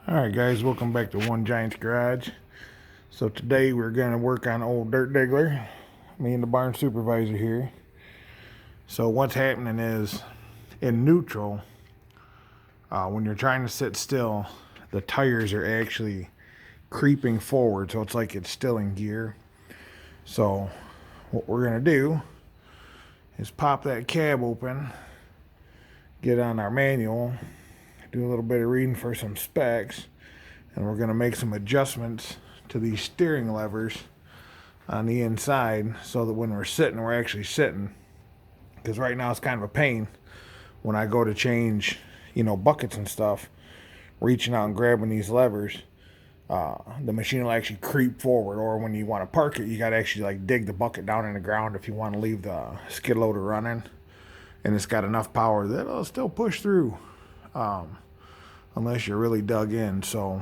Alright guys, welcome back to One Giant's Garage. So today we're going to work on old dirt diggler. Me and the barn supervisor here. So what's happening is, in neutral, when you're trying to sit still, the tires are actually creeping forward, so it's like it's still in gear. So what we're going to do is pop that cab open, get on our manual, do a little bit of reading for some specs, and we're going to make some adjustments to these steering levers on the inside so that when we're sitting, we're actually sitting. Because right now it's kind of a pain when I go to change, buckets and stuff, reaching out and grabbing these levers. The machine will actually creep forward, or when you want to park it, you got to actually like dig the bucket down in the ground if you want to leave the skid loader running. And it's got enough power that it'll still push through. Unless you're really dug in. So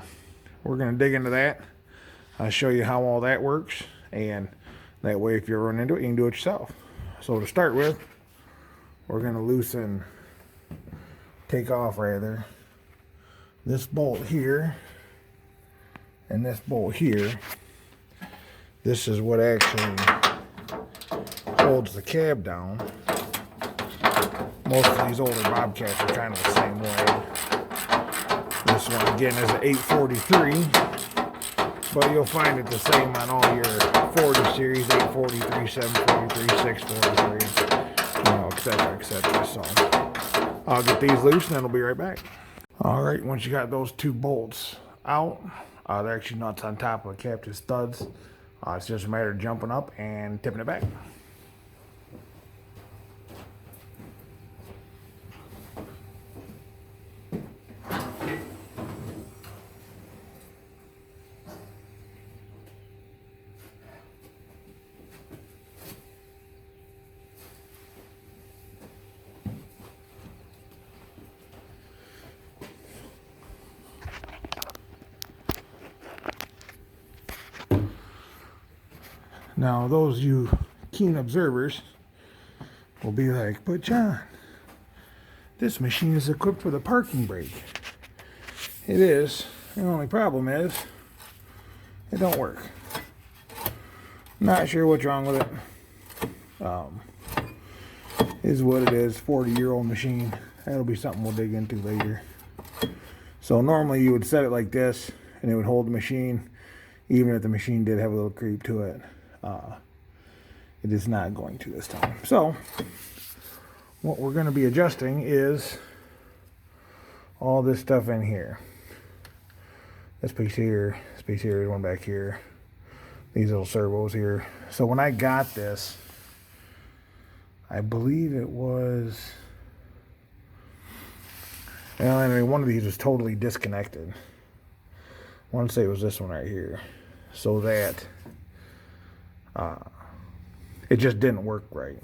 we're going to dig into that. I'll show you how all that works, and that way if you run into it, you can do it yourself. So to start with, we're going to take off this bolt here and this bolt here. This is what actually holds the cab down. Most of these older Bobcats are kind of the same way. This one again is an 843, but you'll find it the same on all your 40 series, 843, 743, 643, etc., etc. So I'll get these loose and then I'll be right back. All right, once you got those two bolts out, they're actually nuts on top of the captive studs. It's just a matter of jumping up and tipping it back. Now, those you keen observers will be like, but John, this machine is equipped with a parking brake. It is. The only problem is it don't work. Not sure what's wrong with it. Is what it is. 40-year-old machine. That'll be something we'll dig into later. So normally you would set it like this and it would hold the machine, even if the machine did have a little creep to it. It is not going to this time. So what we're going to be adjusting is all this stuff in here. This piece here, one back here, these little servos here. So when I got this, I believe it was, one of these was totally disconnected. I want to say it was this one right here, so that it just didn't work right.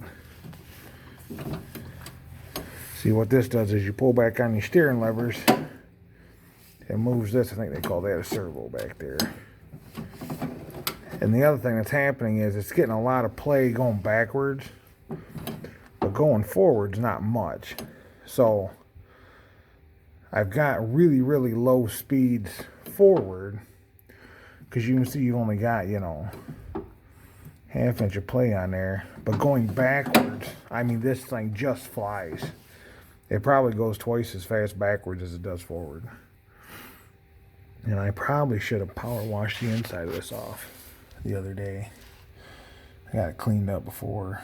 See, what this does is you pull back on your steering levers, it moves this. I think they call that a servo back there. And the other thing that's happening is it's getting a lot of play going backwards, but going forwards not much. So I've got really, really low speeds forward, because you can see you've only got, half inch of play on there. But going backwards, this thing just flies. It probably goes twice as fast backwards as it does forward. And I probably should have power washed the inside of this off the other day. I got it cleaned up before.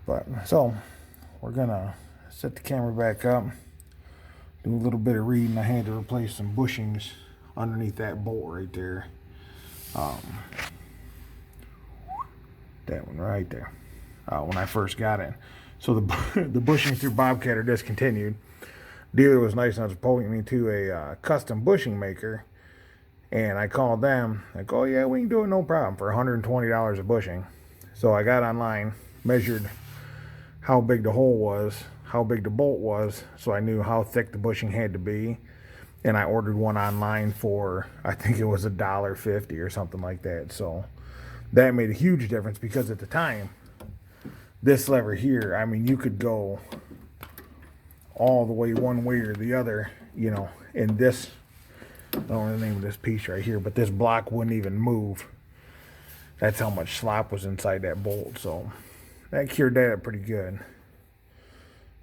But so we're gonna set the camera back up, do a little bit of reading. I had to replace some bushings underneath that bolt right there. That one right there, when I first got it. So the bushings through Bobcat are discontinued. Dealer was nice enough to point me to a custom bushing maker, and I called them, like, oh yeah, we can do it, no problem, for $120 a bushing. So I got online, measured how big the hole was, how big the bolt was, so I knew how thick the bushing had to be, and I ordered one online for, I think it was $1.50 or something like that. So that made a huge difference, because at the time, this lever here, you could go all the way one way or the other, in this, I don't know the name of this piece right here, but this block wouldn't even move. That's how much slop was inside that bolt. So that cured that up pretty good.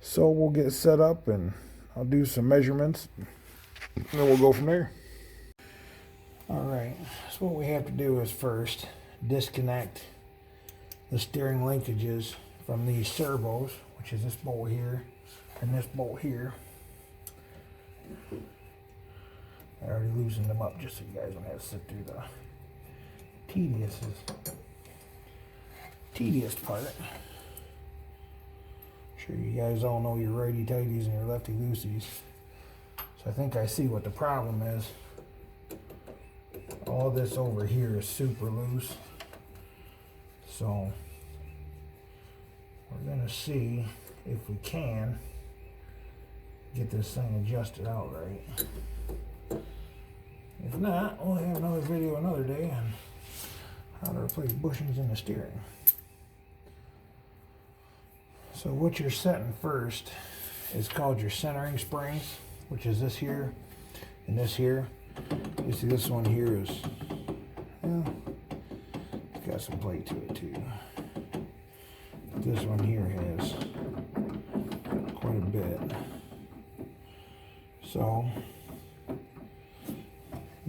So we'll get set up and I'll do some measurements and then we'll go from there. Alright, so what we have to do is first disconnect the steering linkages from these servos, which is this bolt here and this bolt here. I already loosened them up just so you guys don't have to sit through the tedious part. Sure you guys all know your righty tighties and your lefty loosies. So I think I see what the problem is. All this over here is super loose. So we're gonna see if we can get this thing adjusted out right. If not, we'll have another video another day on how to replace bushings in the steering. So what you're setting first is called your centering springs, which is this here and this here. You see this one here is, well, it's got some plate to it too. This one here has quite a bit. So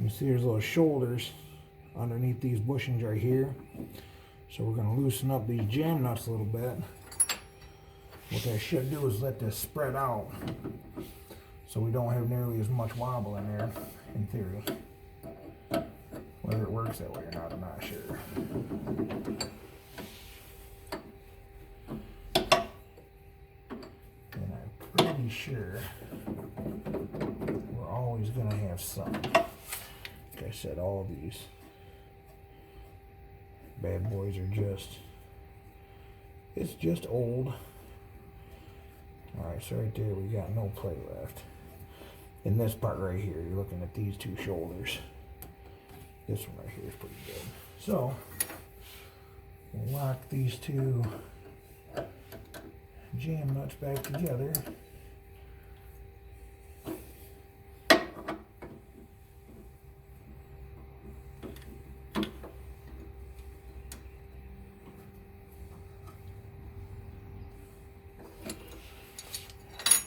you see there's little shoulders underneath these bushings right here. So we're going to loosen up these jam nuts a little bit. What I should do is let this spread out so we don't have nearly as much wobble in there, in theory. Whether it works that way or not, I'm not sure. And I'm pretty sure we're always going to have some. Like I said, all these bad boys are just, it's just old. Alright, so right there we got no play left. In this part right here, you're looking at these two shoulders. This one right here is pretty good. So, we'll lock these two jam nuts back together.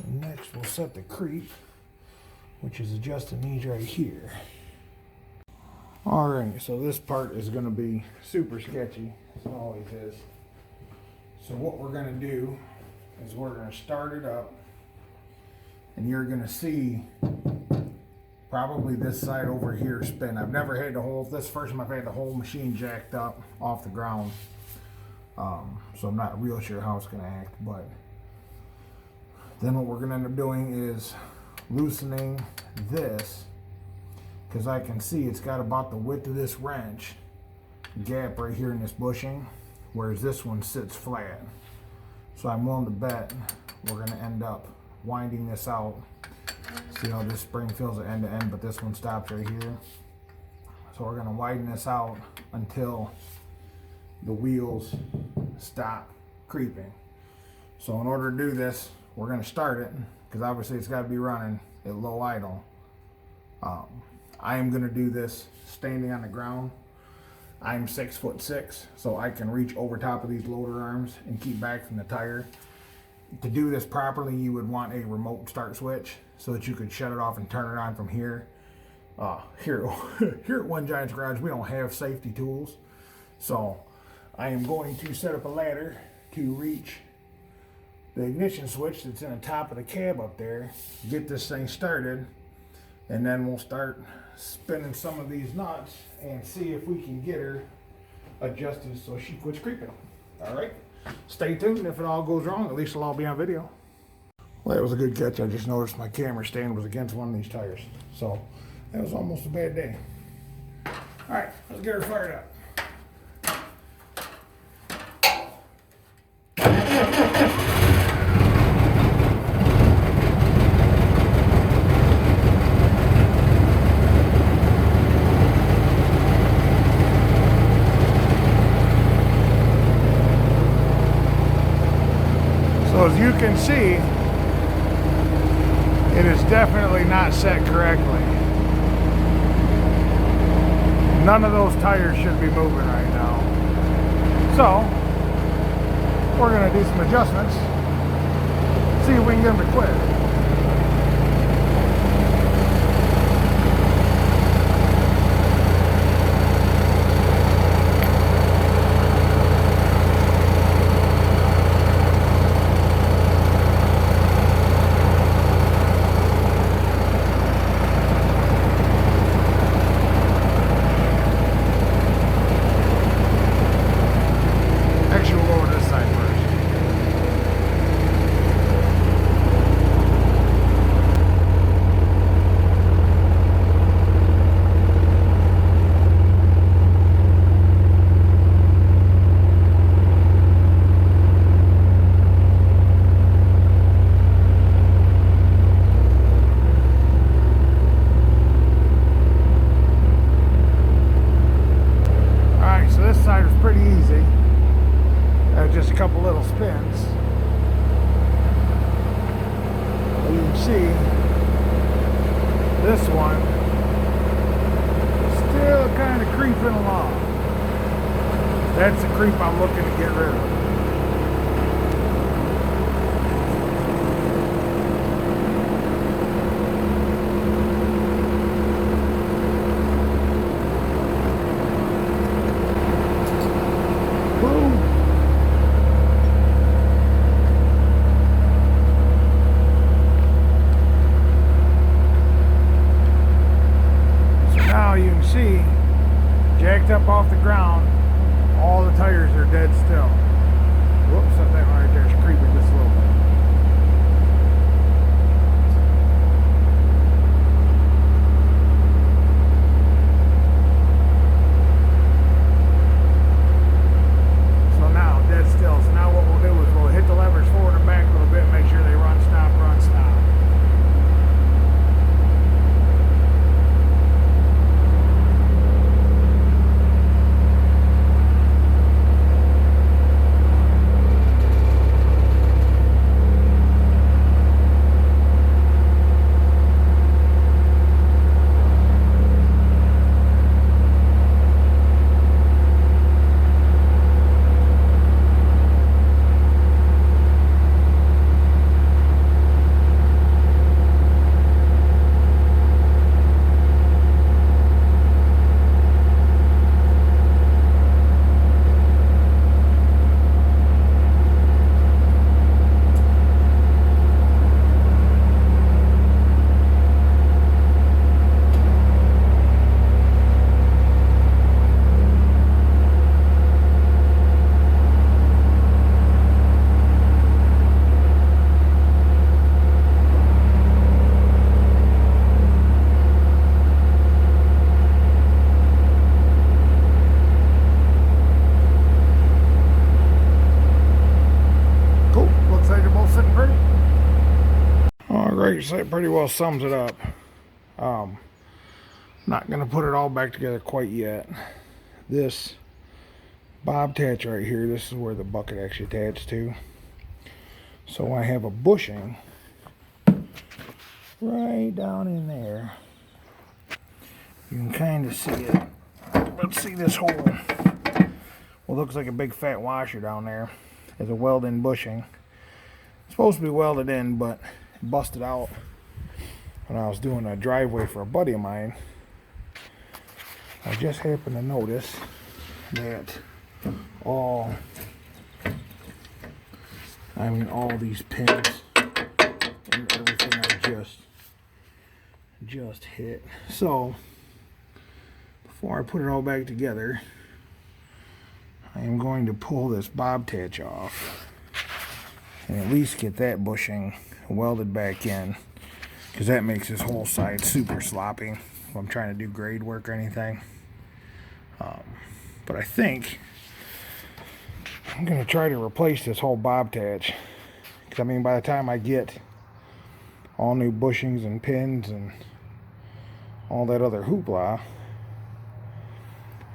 And next we'll set the creep, which is adjusting these right here. Alright, so this part is going to be super sketchy, as it always is. So what we're going to do is we're going to start it up, and you're going to see probably this side over here spin. I've never had the whole, this is the first time I've had the whole machine jacked up off the ground. So I'm not real sure how it's going to act, but then what we're going to end up doing is loosening this, because I can see it's got about the width of this wrench gap right here in this bushing, whereas this one sits flat. So I'm willing to bet we're going to end up winding this out. See how this spring fills it end to end, but this one stops right here. So we're going to widen this out until the wheels stop creeping. So in order to do this, we're going to start it, because obviously it's got to be running at low idle. I am going to do this standing on the ground. I'm 6'6", so I can reach over top of these loader arms and keep back from the tire. To do this properly, you would want a remote start switch so that you could shut it off and turn it on from here. Here at One Giant's Garage, we don't have safety tools, so I am going to set up a ladder to reach the ignition switch that's in the top of the cab up there, get this thing started, and then we'll start spinning some of these nuts and see if we can get her adjusted so she quits creeping. Alright, stay tuned. If it all goes wrong, at least it'll all be on video. Well, that was a good catch. I just noticed my camera stand was against one of these tires, so that was almost a bad day. Alright, let's get her fired up. So as you can see, it is definitely not set correctly. None of those tires should be moving right now. So, we're going to do some adjustments. See if we can get them to quit. Side was pretty easy. Just a couple little spins. You can see this one still kind of creeping along. That's the creep I'm looking to get rid of. See, jacked up off the ground, all the tires are dead still. Whoops, that one right there is creeping just a little bit. So now, dead still. So now what we'll do is we'll hit the levers forward and back a little bit, make sure they run, stop, run, stop. So that pretty well sums it up. Not gonna put it all back together quite yet. This Bob-tach right here, this is where the bucket actually attached to. So I have a bushing right down in there. You can kind of see it. Let's see this hole. Well, looks like a big fat washer down there. There's a weld-in bushing. It's supposed to be welded in, but it busted out when I was doing a driveway for a buddy of mine. I just happened to notice that all these pins and everything are just hit. So before I put it all back together, I am going to pull this Bob-tach off and at least get that bushing welded back in, because that makes this whole side super sloppy if I'm trying to do grade work or anything. But I think I'm going to try to replace this whole Bob-tach, because I mean, by the time I get all new bushings and pins and all that other hoopla,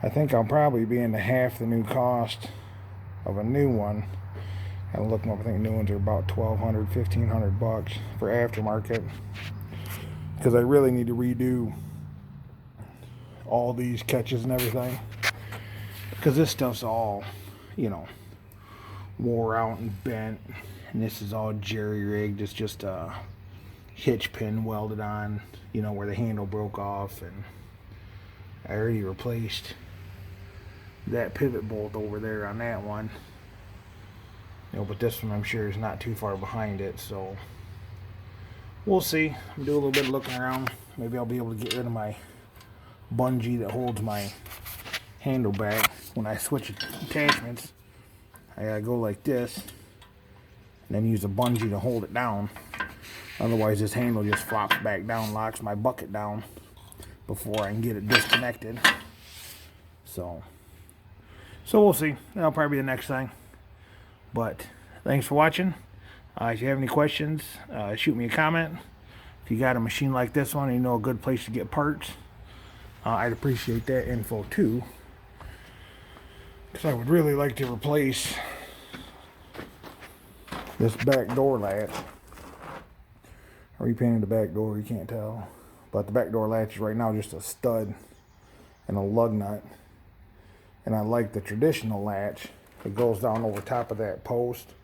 I think I'll probably be into half the new cost of a new one. I looked them up, I think new ones are about $1,200, $1,500 for aftermarket. because I really need to redo all these catches and everything, because this stuff's all, you know, wore out and bent, and this is all jerry-rigged. It's just a hitch pin welded on, you know, where the handle broke off, and I already replaced that pivot bolt over there on that one, you know, but this one I'm sure is not too far behind it, so we'll see. I'll do a little bit of looking around. Maybe I'll be able to get rid of my bungee that holds my handle back. When I switch attachments, I gotta go like this and then use a bungee to hold it down. Otherwise this handle just flops back down, locks my bucket down before I can get it disconnected. So we'll see. That'll probably be the next thing. But thanks for watching. If you have any questions, shoot me a comment. If you got a machine like this one and you know a good place to get parts, I'd appreciate that info too, because I would really like to replace this back door latch. I repainted the back door, you can't tell, but the back door latch is right now just a stud and a lug nut, and I like the traditional latch. It goes down over top of that post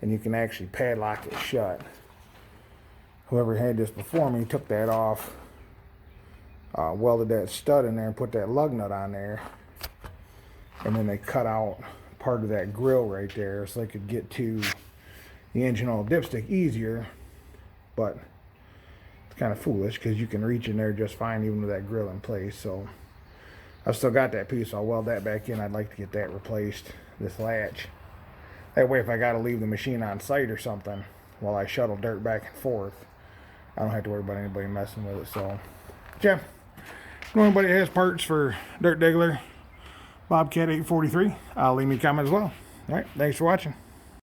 and you can actually padlock it shut. Whoever had this before me took that off, welded that stud in there and put that lug nut on there, and then they cut out part of that grill right there so they could get to the engine oil dipstick easier. But it's kind of foolish because you can reach in there just fine even with that grill in place. So I've still got that piece, so I'll weld that back in. I'd like to get that replaced, this latch. That way if I got to leave the machine on site or something while I shuttle dirt back and forth, I don't have to worry about anybody messing with it. So yeah, if anybody has parts for Dirt Diggler Bobcat 843, I'll leave me a comment as well. Alright, thanks for watching.